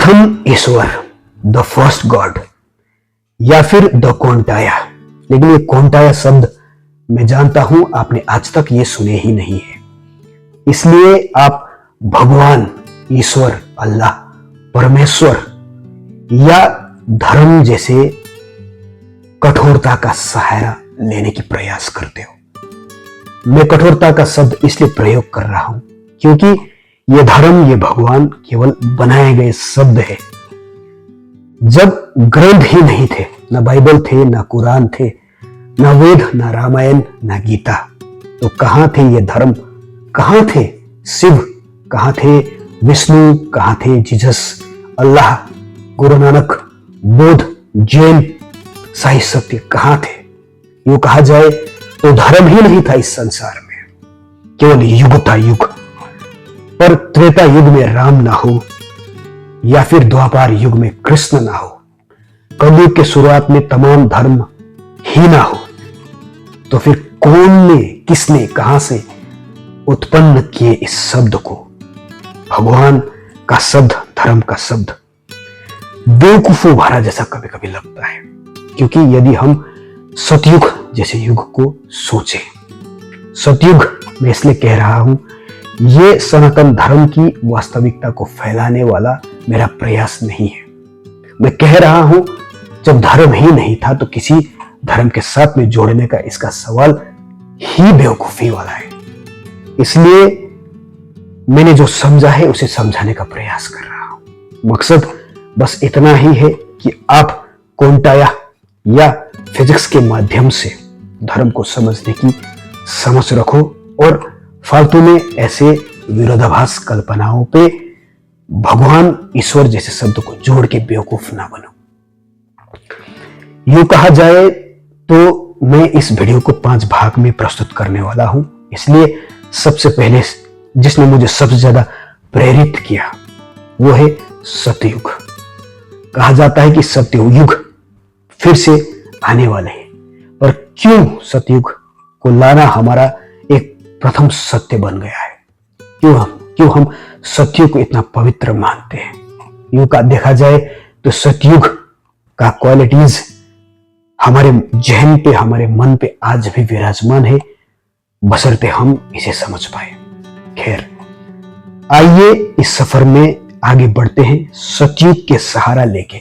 प्रथम ईश्वर, the first God, या फिर द कोंटाया। लेकिन ये कोंटाया शब्द मैं जानता हूं आपने आज तक ये सुने ही नहीं है, इसलिए आप भगवान, ईश्वर, अल्लाह, परमेश्वर या धर्म जैसे कठोरता का सहारा लेने की प्रयास करते हो। मैं कठोरता का शब्द इसलिए प्रयोग कर रहा हूं क्योंकि ये धर्म, ये भगवान केवल बनाए गए शब्द है। जब ग्रंथ ही नहीं थे, ना बाइबल थे, ना कुरान थे, ना वेद, ना रामायण, ना गीता, तो कहां थे ये धर्म? कहां थे शिव? कहां थे विष्णु? कहां थे जीसस, अल्लाह, गुरु नानक, बुद्ध, जैन, साई सत्य कहां थे? यूं कहा जाए तो धर्म ही नहीं था इस संसार में, केवल युग था, युग। पर त्रेता युग में राम ना हो या फिर द्वापर युग में कृष्ण ना हो, कलयुग के शुरुआत में तमाम धर्म ही ना हो, तो फिर कौन ने, किसने, कहां से उत्पन्न किए इस शब्द को? भगवान का शब्द, धर्म का शब्द बेवकूफों भरा जैसा कभी कभी लगता है, क्योंकि यदि हम सतयुग जैसे युग को सोचें, सतयुग मैं इसलिए कह रहा हूं, ये सनातन धर्म की वास्तविकता को फैलाने वाला मेरा प्रयास नहीं है। मैं कह रहा हूं जब धर्म ही नहीं था तो किसी धर्म के साथ में जोड़ने का इसका सवाल ही बेवकूफी वाला है। इसलिए मैंने जो समझा है उसे समझाने का प्रयास कर रहा हूं। मकसद बस इतना ही है कि आप कोंटाया या फिजिक्स के माध्यम से धर्म को समझने की समझ रखो और फालतू में ऐसे विरोधाभास कल्पनाओं पे भगवान, ईश्वर जैसे शब्द को जोड़ के बेवकूफ ना बनो। यूं कहा जाए तो मैं इस वीडियो को 5 भाग में प्रस्तुत करने वाला हूं, इसलिए सबसे पहले जिसने मुझे सबसे ज्यादा प्रेरित किया वो है सतयुग। कहा जाता है कि सतयुग फिर से आने वाले हैं, पर क्यों सतयुग को लाना हमारा एक प्रथम सत्य बन गया है? क्यों हम सतयुग को इतना पवित्र मानते हैं? यूं का देखा जाए तो सतयुग का क्वालिटीज हमारे जहन पे, हमारे मन पे आज भी विराजमान है, बशर्ते हम इसे समझ पाए। खैर, आइए इस सफर में आगे बढ़ते हैं सतयुग के सहारा लेके,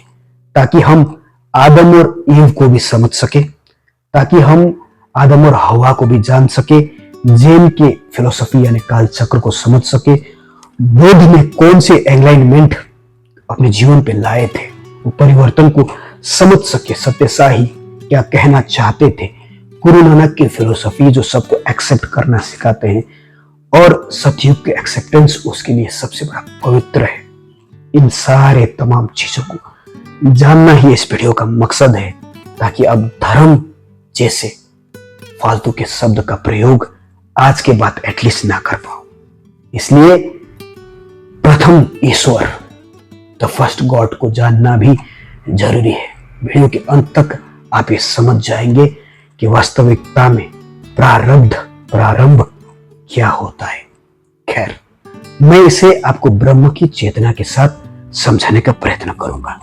ताकि हम आदम और ईव को भी समझ सके, ताकि हम आदम और हवा को भी जान सके, जैन के फिलोसफी यानी काल चक्र को समझ सके, बुद्ध ने कौन से एनलाइटमेंट अपने जीवन पे लाए थे, वो परिवर्तन को समझ सके, सत्यसाही क्या कहना चाहते थे, गुरु नानक की फिलोसफी जो सबको एक्सेप्ट करना सिखाते हैं, और सतयुग के एक्सेप्टेंस उसके लिए सबसे बड़ा पवित्र है। इन सारे तमाम चीजों को जानना ही इस वीडियो का मकसद है, ताकि अब धर्म जैसे फालतू के शब्द का प्रयोग आज के बाद एटलीस्ट ना कर पाओ। इसलिए प्रथम ईश्वर, द फर्स्ट गॉड को जानना भी जरूरी है। वीडियो के अंत तक आप ये समझ जाएंगे कि वास्तविकता में प्रारंभ क्या होता है। खैर, मैं इसे आपको ब्रह्म की चेतना के साथ समझाने का प्रयत्न करूंगा,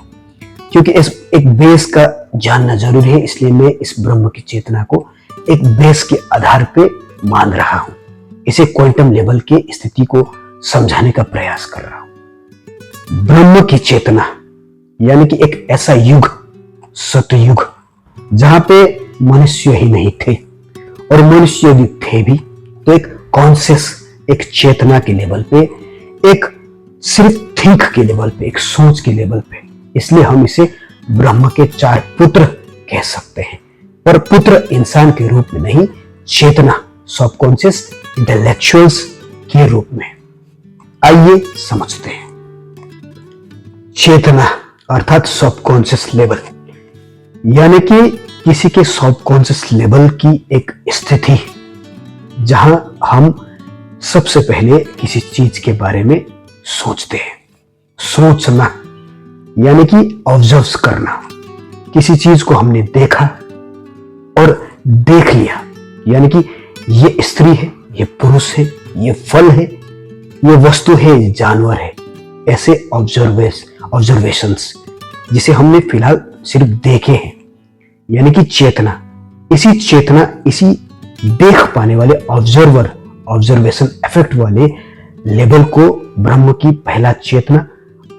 क्योंकि इस एक बेस का जानना जरूरी है। इसलिए मैं इस ब्रह्म की चेतना को एक बेस के आधार पे मान रहा हूं, इसे क्वांटम लेवल की स्थिति को समझाने का प्रयास कर रहा हूं। ब्रह्म की चेतना यानी कि एक ऐसा युग, सतयुग, जहां पे मनुष्य ही नहीं थे, और मनुष्य यदि थे भी तो एक कॉन्शियस, एक चेतना के लेवल पे, एक सिर्फ थिंक के लेवल पे, एक सोच के लेवल पे। इसलिए हम इसे ब्रह्म के 4 पुत्र कह सकते हैं, पर पुत्र इंसान के रूप में नहीं, चेतना, सबकॉन्शियस, इंटेलेक्चुअल्स के रूप में। आइए समझते हैं। चेतना अर्थात सबकॉन्शियस लेवल, यानी कि किसी के सबकॉन्शियस लेवल की एक स्थिति जहां हम सबसे पहले किसी चीज के बारे में सोचते हैं। सोचना यानी कि ऑब्जर्व करना, किसी चीज को हमने देखा और देख लिया, यानी कि ये स्त्री है, ये पुरुष है, ये फल है, ये वस्तु है, ये जानवर है। ऐसे ऑब्जर्वेशंस, जिसे हमने फिलहाल सिर्फ देखे हैं, यानी कि चेतना, इसी देख पाने वाले ऑब्जर्वेशन इफेक्ट वाले लेवल को ब्रह्म की पहला चेतना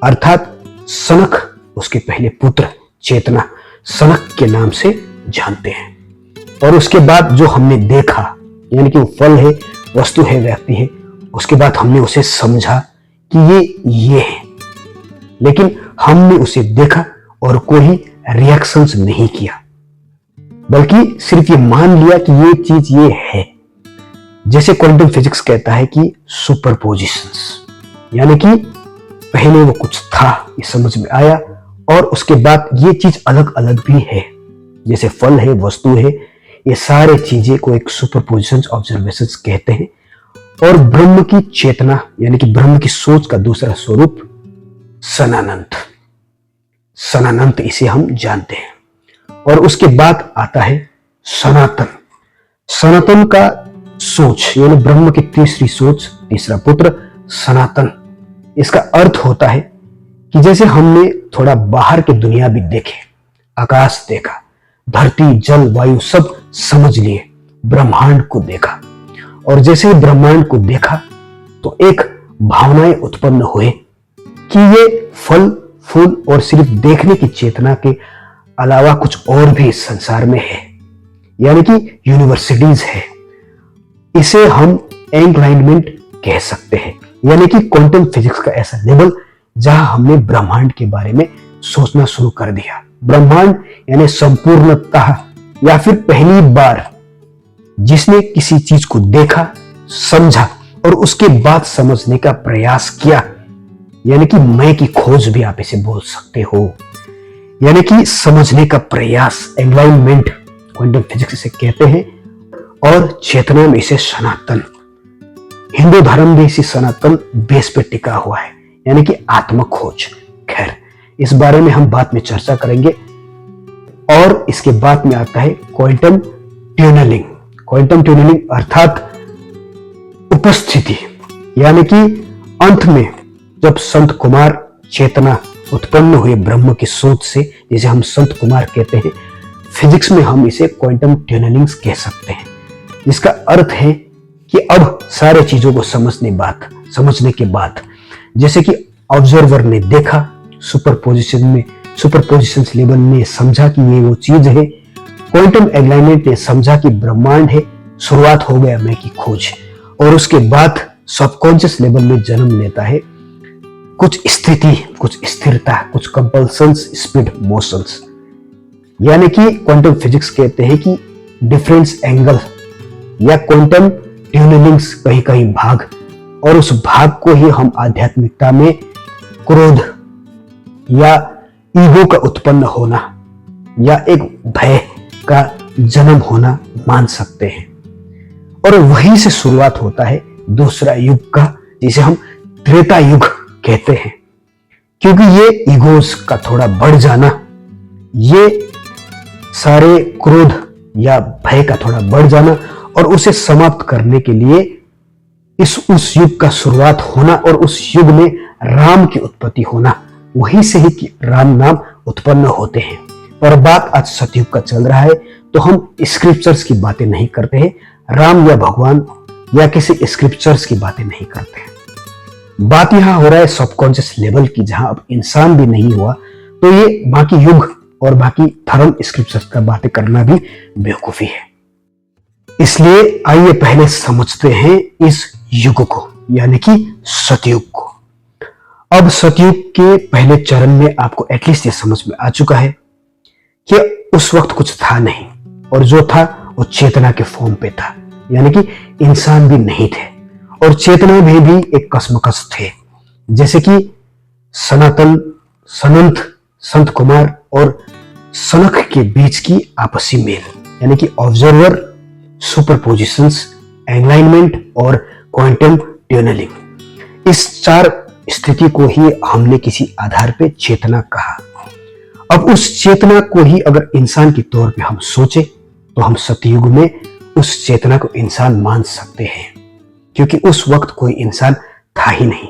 अर्थात सनक, उसके पहले पुत्र चेतना सनक के नाम से जानते हैं। और उसके बाद जो हमने देखा, यानी कि वो फल है, वस्तु है, व्यक्ति है, उसके बाद हमने उसे समझा कि ये है, लेकिन हमने उसे देखा और कोई रिएक्शंस नहीं किया, बल्कि सिर्फ ये मान लिया कि ये चीज ये है। जैसे क्वांटम फिजिक्स कहता है कि सुपरपोजिशंस, यानी कि पहले वो कुछ था, ये समझ में आया, और उसके बाद ये चीज अलग अलग भी है, जैसे फल है, वस्तु है, ये सारे चीजें को एक सुपरपोजिशंस ऑब्जर्वेशंस कहते हैं। और ब्रह्म की चेतना, यानी कि ब्रह्म की सोच का दूसरा स्वरूप सनानंत इसे हम जानते हैं। और उसके बाद आता है सनातन का सोच, यानी ब्रह्म की तीसरी सोच, तीसरा पुत्र सनातन। इसका अर्थ होता है कि जैसे हमने थोड़ा बाहर की दुनिया भी देखे, आकाश देखा, धरती, जल, वायु सब समझ लिए, ब्रह्मांड को देखा, और जैसे ही ब्रह्मांड को देखा तो एक भावनाएं उत्पन्न हुए कि ये फल फूल और सिर्फ देखने की चेतना के अलावा कुछ और भी इस संसार में है, यानी कि यूनिवर्सिटीज है। इसे हम एनलाइटमेंट कह सकते हैं, यानी कि क्वांटम फिजिक्स का ऐसा लेवल जहां हमने ब्रह्मांड के बारे में सोचना शुरू कर दिया। ब्रह्मांड यानी संपूर्णतः, या फिर पहली बार जिसने किसी चीज को देखा, समझा और उसके बाद समझने का प्रयास किया, यानी कि मैं की खोज भी आप इसे बोल सकते हो, यानी कि समझने का प्रयास, एनलाइटमेंट क्वांटम फिजिक्स इसे कहते हैं। और चेतना में इसे सनातन, हिंदू धर्म भी इसी सनातन बेस पे टिका हुआ है, यानी कि आत्म खोज। खैर, इस बारे में हम बाद में चर्चा करेंगे। और इसके बाद में आता है क्वांटम ट्यूनलिंग। क्वांटम ट्यूनलिंग अर्थात उपस्थिति, यानी कि अंत में जब संत कुमार चेतना उत्पन्न हुए ब्रह्म की सोच से, जिसे हम संत कुमार कहते हैं, फिजिक्स में हम इसे क्वांटम ट्यूनलिंग्स कह सकते हैं, जिसका अर्थ है कि अब सारे चीजों को समझने के बाद, जैसे कि ऑब्जर्वर ने देखा, सुपरपोजिशन लेवल ने समझा कि ये वो चीज है, क्वांटम एनलाइटमेंट ने समझा कि ब्रह्मांड है, शुरुआत हो गया मैं की खोज, और उसके बाद सबकॉन्शियस लेवल में जन्म लेता है कुछ स्थिति, कुछ स्थिरता, कुछ कंपल्सन्स, स्पीड, मोशंस, यानी कि क्वांटम फिजिक्स कहते हैं कि डिफरेंस एंगल या क्वांटम ट्यूनलिंग्स कहीं कहीं भाग, और उस भाग को ही हम आध्यात्मिकता में क्रोध या ईगो का उत्पन्न होना या एक भय का जन्म होना मान सकते हैं। और वहीं से शुरुआत होता है दूसरा युग का, जिसे हम त्रेता युग कहते हैं, क्योंकि ये ईगोस का थोड़ा बढ़ जाना, ये सारे क्रोध या भय का थोड़ा बढ़ जाना, और उसे समाप्त करने के लिए उस युग का शुरुआत होना, और उस युग में राम की उत्पत्ति होना, वहीं से ही कि राम नाम उत्पन्न होते हैं। पर बात आज सतयुग का चल रहा है, तो हम स्क्रिप्चर्स की बातें नहीं करते हैं, राम या भगवान या किसी स्क्रिप्चर्स की बातें नहीं करते हैं। बात यहां हो रहा है सबकॉन्शियस लेवल की, जहां अब इंसान भी नहीं हुआ, तो ये बाकी युग और बाकी धर्म स्क्रिप्चर्स का बातें करना भी बेवकूफी है। इसलिए आइए पहले समझते हैं इस युग को, यानी कि सतयुग को। अब सतयुग के पहले चरण में आपको एटलीस्ट ये समझ में आ चुका है कि उस वक्त कुछ था नहीं, और जो था वो चेतना के फॉर्म पे था, यानी कि इंसान भी नहीं थे, और चेतना में भी एक कसमकस थे, जैसे कि संत कुमार और सनक के बीच की आपसी मेल, यानी कि ऑब्जर्वर, सुपरपोजिशंस, एनलाइटमेंट और क्वांटम ट्यूनलिंग। इस चार स्थिति को ही हमने किसी आधार पे चेतना कहा। अब उस चेतना को ही अगर इंसान के तौर पे हम सोचे, तो हम सतयुग में उस चेतना को इंसान मान सकते हैं, क्योंकि उस वक्त कोई इंसान था ही नहीं।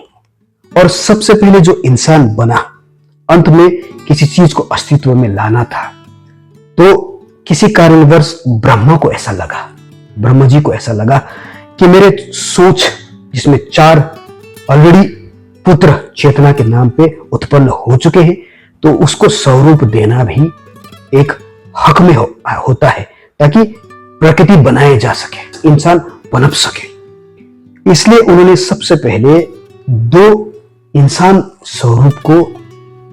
और सबसे पहले जो इंसान बना अंत में किसी चीज को अस्तित्व में लाना था। तो किसी कारणवश ब्रह्मा जी को ऐसा लगा कि मेरे सोच जिसमें 4 ऑलरेडी पुत्र चेतना के नाम पे उत्पन्न हो चुके हैं, तो उसको स्वरूप देना भी एक हक में होता है, ताकि प्रकृति बनाए जा सके, इंसान पनप सके। इसलिए उन्होंने सबसे पहले 2 इंसान स्वरूप को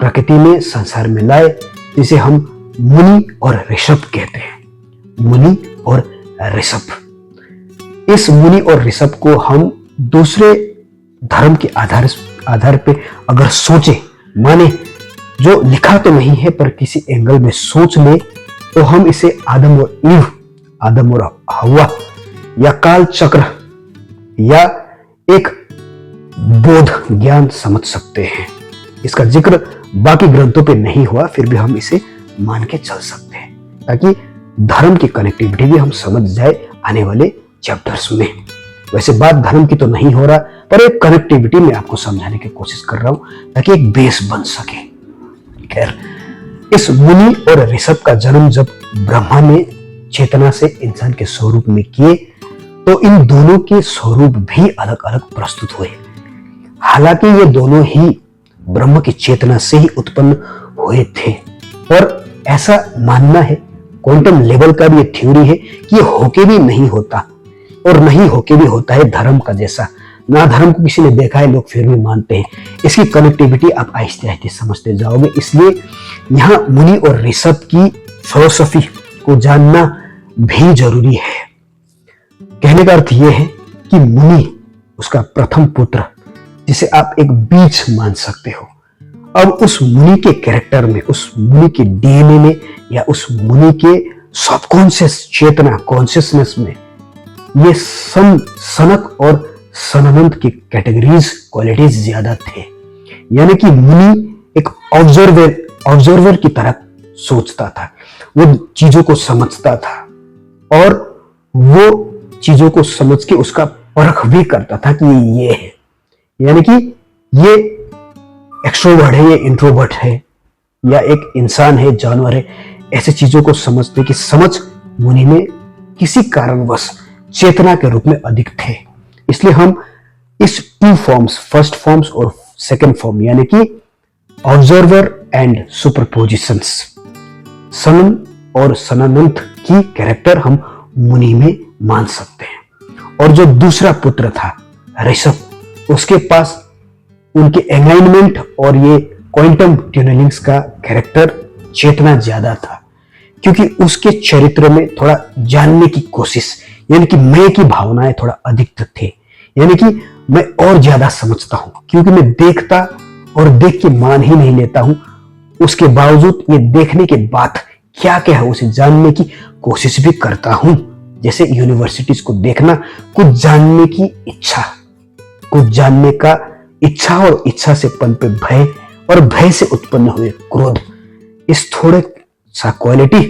प्रकृति में, संसार में लाए, जिसे हम मुनि और ऋषभ कहते हैं। मुनि और ऋषभ। इस मुनि और ऋषभ को हम दूसरे धर्म के आधार पे अगर सोचे, माने, जो लिखा तो नहीं है पर किसी एंगल में सोच ले, तो हम इसे आदम और ईव, आदम और हवा, या काल चक्र, या एक बोध ज्ञान समझ सकते हैं। इसका जिक्र बाकी ग्रंथों पे नहीं हुआ, फिर भी हम इसे मान के चल सकते हैं, ताकि धर्म की कनेक्टिविटी भी हम समझ जाए आने वाले चैप्टर्स में। वैसे बात धर्म की तो नहीं हो रहा, पर एक कनेक्टिविटी में आपको समझाने की कोशिश कर रहा हूं, ताकि एक बेस बन सके। खैर, इस मुनि और ऋषभ का जन्म जब ब्रह्मा ने चेतना से इंसान के स्वरूप में किए, तो इन दोनों के स्वरूप भी अलग अलग प्रस्तुत हुए। हालांकि ये दोनों ही ब्रह्म की चेतना से ही उत्पन्न हुए थे, और ऐसा मानना है, क्वांटम लेवल का भी ये थ्योरी है कि ये होके भी नहीं होता, और नहीं होके भी होता है धर्म का जैसा। ना धर्म को किसी ने देखा है, लोग फिर भी मानते हैं। इसकी कनेक्टिविटी आप आहिस्ते आहिस्ते समझते जाओगे। इसलिए यहाँ मुनि और ऋषभ की फिलॉसफी को जानना भी जरूरी है। कहने का अर्थ यह है कि मुनि, उसका प्रथम पुत्र, जिसे आप एक बीज मान सकते हो, अब उस मुनि के कैरेक्टर में, उस मुनि के डीएनए में, या उस मुनि के सबकॉन्शियस चेतना, कॉन्शियसनेस में ये सनक और सनमंत की कैटेगरीज, क्वालिटीज ज्यादा थे। यानी कि मुनि एक ऑब्जर्वर की तरह सोचता था, वो चीजों को समझता था, और वो चीजों को समझ के उसका परख भी करता था कि ये है, यानी कि ये एक्सट्रोवर्ट है, ये इंट्रोवर्ट है, या एक इंसान है, जानवर है। ऐसे चीजों को समझते कि समझ मुनि में किसी कारणवश चेतना के रूप में अधिक थे। इसलिए हम इस 2 फॉर्म्स, फर्स्ट फॉर्म्स और सेकंड फॉर्म, यानी कि ऑब्जर्वर एंड सुपरपोजिशंस, सनम और सनानंत की कैरेक्टर हम मुनि में मान सकते हैं। और जो दूसरा पुत्र था ऋषभ, उसके पास उनके एलाइनमेंट और ये क्वांटम ट्यूनलिंग्स का कैरेक्टर, चेतना ज्यादा था, क्योंकि उसके चरित्र में थोड़ा जानने की कोशिश, यानी कि मैं की भावनाएं थोड़ा अधिक थे। यानी कि मैं और ज्यादा समझता हूं, क्योंकि मैं देखता और देख के मान ही नहीं लेता हूं, उसके बावजूद ये देखने के बाद क्या क्या है उसे जानने की कोशिश भी करता हूं। जैसे यूनिवर्सिटीज को देखना, कुछ जानने की इच्छा, कुछ जानने का इच्छा, और इच्छा से पनपे भय, और भय से उत्पन्न हुए क्रोध। इस थोड़े सा क्वालिटी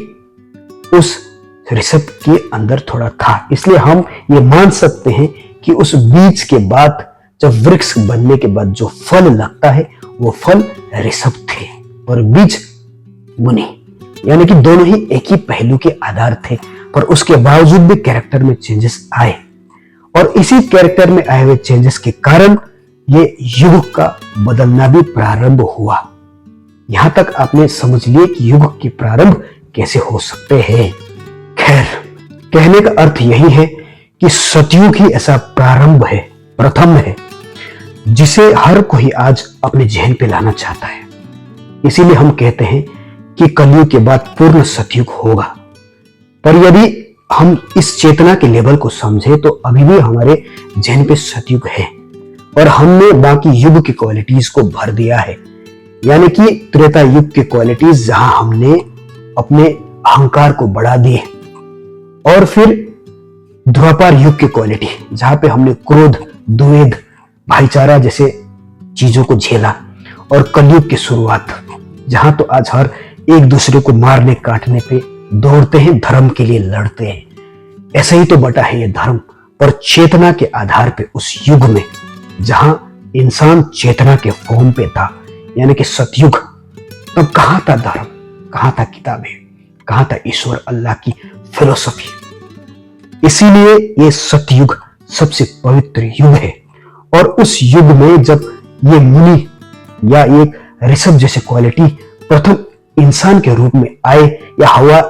उस ऋषभ के अंदर थोड़ा था। इसलिए हम ये मान सकते हैं कि उस बीज के बाद, जब वृक्ष बनने के बाद जो फल लगता है, वो फल ऋषभ थे और बीज मुनि। यानी कि दोनों ही एक ही पहलू के आधार थे, पर उसके बावजूद भी कैरेक्टर में चेंजेस आए, और इसी कैरेक्टर में आए हुए चेंजेस के कारण ये युग का बदलना भी प्रारंभ हुआ। यहां तक आपने समझ लिया कि युग के प्रारंभ कैसे हो सकते हैं। खैर, कहने का अर्थ यही है कि सतयुग ही ऐसा प्रारंभ है, प्रथम है, जिसे हर कोई आज अपने जहन पे लाना चाहता है। इसीलिए हम कहते हैं कि कलयुग के बाद पूर्ण सतयुग होगा। पर यदि हम इस चेतना के लेवल को समझे, तो अभी भी हमारे जहन पे सतयुग है, और हमने बाकी युग की क्वालिटीज को भर दिया है। यानी कि त्रेता युग की क्वालिटीज, जहां हमने अपने अहंकार को बढ़ा दिए, और फिर द्वापर युग की क्वालिटी, जहां पे हमने क्रोध, द्वेष, भाईचारा जैसे चीजों को झेला, और कलयुग की शुरुआत, जहां तो आज हर एक दूसरे को मारने काटने पे दौड़ते हैं, धर्म के लिए लड़ते हैं। ऐसा ही तो बटा है ये धर्म, पर चेतना के आधार पे उस युग में, जहां इंसान चेतना के फॉर्म पे था, यानी कि सतयुग, तब कहां था धर्म, कहां था किताबें, कहां था ईश्वर अल्लाह की फिलोसफी। इसीलिए ये सतयुग सबसे पवित्र युग है। और उस युग में जब ये मुनि या एक ऋषभ जैसे क्वालिटी प्रथम इंसान के रूप में आए, या हवा,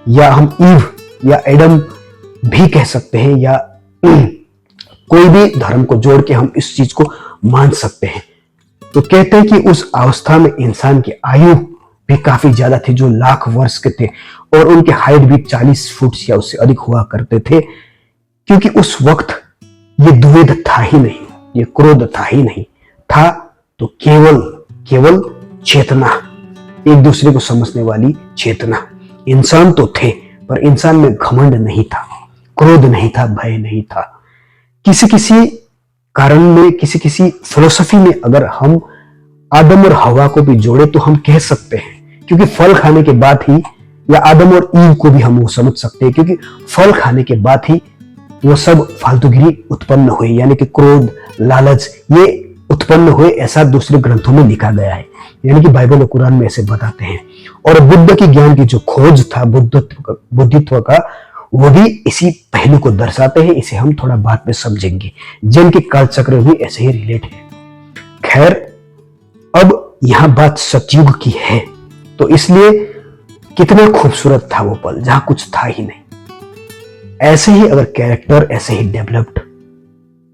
या हम ईव या एडम भी कह सकते हैं, या कोई भी धर्म को जोड़ के हम इस चीज को मान सकते हैं, तो कहते हैं कि उस अवस्था में इंसान की आयु भी काफी ज्यादा थी, जो लाख वर्ष के थे, और उनके हाइट भी 40 फुट या उससे अधिक हुआ करते थे। क्योंकि उस वक्त ये द्वेध था ही नहीं, ये क्रोध था ही नहीं, था तो केवल चेतना, एक दूसरे को समझने वाली चेतना। इंसान तो थे, पर इंसान में घमंड नहीं था, क्रोध नहीं था, भय नहीं था। किसी कारण में, किसी फिलोसफी में अगर हम आदम और हवा को भी जोड़े तो हम कह सकते हैं, क्योंकि फल खाने के बाद ही, या आदम और ईव को भी हम वो समझ सकते हैं, क्योंकि फल खाने के बाद ही वो सब फालतूगिरी उत्पन्न हुई, यानी कि क्रोध, लालच, ये उत्पन्न हुए, ऐसा दूसरे ग्रंथों में लिखा गया है, यानी कि बाइबल और कुरान में ऐसे बताते हैं। और बुद्ध की ज्ञान की जो खोज था बुद्धित्व का, वो भी इसी पहलू को दर्शाते हैं। इसे हम थोड़ा बाद में समझेंगे। जैन के कालचक्र भी ऐसे ही रिलेट है। खैर, अब यहां बात सतयुग की है, तो इसलिए कितना खूबसूरत था वो पल जहां कुछ था ही नहीं। ऐसे ही अगर कैरेक्टर ऐसे ही डेवलप्ड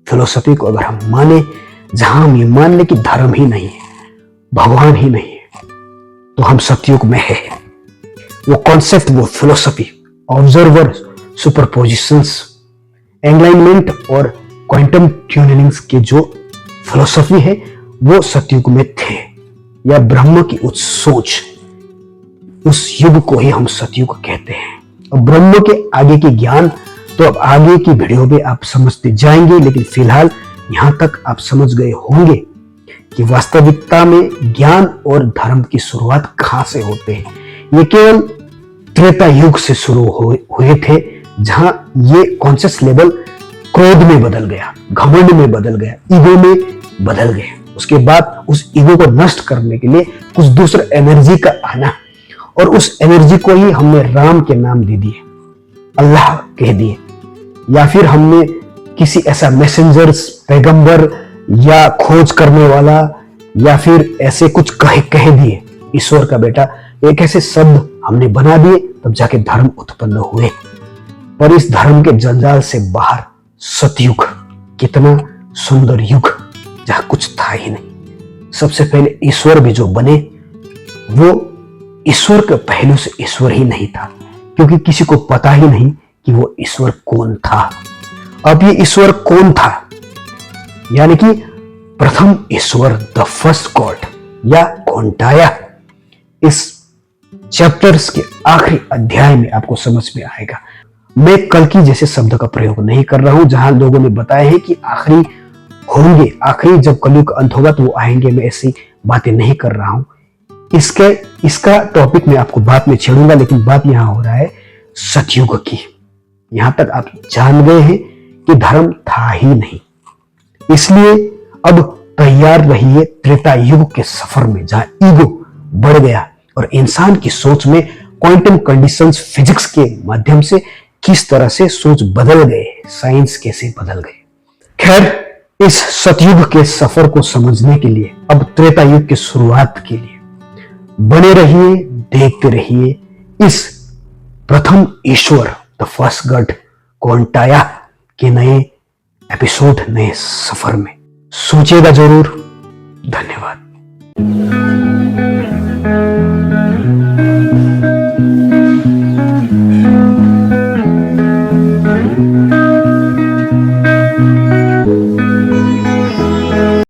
फिलोसफी को अगर हम माने, जहां हम ये मान ले कि धर्म ही नहीं है, भगवान ही नहीं है, तो हम सतयुग में है। वो कॉन्सेप्ट, वो फिलोसफी, ऑब्जर्वर, सुपरपोजिशंस, एंग्लाइनमेंट और क्वांटम ट्यूनिंग्स के जो फिलोसफी है, वो सतयुग में थे, या ब्रह्म की उस सोच, उस युग को ही हम सतयुग कहते हैं। और ब्रह्म के आगे की ज्ञान तो अब आगे की वीडियो में आप समझते जाएंगे, लेकिन फिलहाल यहां तक आप समझ गए होंगे कि वास्तविकता में ज्ञान और धर्म की शुरुआत कहां से होते हैं। ये केवल त्रेता युग से शुरू हुए थे, जहां ये कॉन्शियस लेवल क्रोध में बदल गया, घमंड में बदल गया, ईगो में बदल गया। उसके बाद उस ईगो को नष्ट करने के लिए कुछ दूसरा एनर्जी का आना, और उस एनर्जी को ही हमने राम के नाम दे दिए, अल्लाह कह दिए, या फिर हमने किसी ऐसा मैसेंजर्स, पैगंबर या खोज करने वाला, या फिर ऐसे कुछ कह दिए, ईश्वर का बेटा, एक ऐसे शब्द हमने बना दिए, तब जाके धर्म उत्पन्न हुए। पर इस धर्म के जंजाल से बाहर सतयुग, कितना सुंदर युग, जहां कुछ था ही नहीं। सबसे पहले ईश्वर भी जो बने, वो ईश्वर के पहलू से ईश्वर ही नहीं था, क्योंकि किसी को पता ही नहीं कि वो ईश्वर कौन था। अब ये ईश्वर कौन था, यानी कि प्रथम ईश्वर, द फर्स्ट गॉड, या कौंटाया, इस चैप्टर्स के आखिरी अध्याय में आपको समझ में आएगा। मैं कल्कि जैसे शब्द का प्रयोग नहीं कर रहा हूं, जहां लोगों ने बताया है कि आखिरी होंगे, आखिरी जब कलयुग का अंत होगा तो वो आएंगे, मैं ऐसी बातें नहीं कर रहा हूं। इसका टॉपिक मैं आपको बाद में छेड़ूंगा, लेकिन बात यहां हो रहा है सतयुग की। यहां तक आप जान गए हैं कि धर्म था ही नहीं, इसलिए अब तैयार रहिए त्रेता युग के सफर में, जहां ईगो बढ़ गया और इंसान की सोच में क्वांटम कंडीशंस, फिजिक्स के माध्यम से किस तरह से सोच बदल गए, साइंस कैसे बदल गए। खैर, इस सतयुग के सफर को समझने के लिए, अब त्रेता युग की शुरुआत के लिए बने रहिए, देखते रहिए इस प्रथम ईश्वर, द फर्स्ट गॉड, कौंटाया के नए एपिसोड, नए सफर में। सोचिएगा जरूर। धन्यवाद।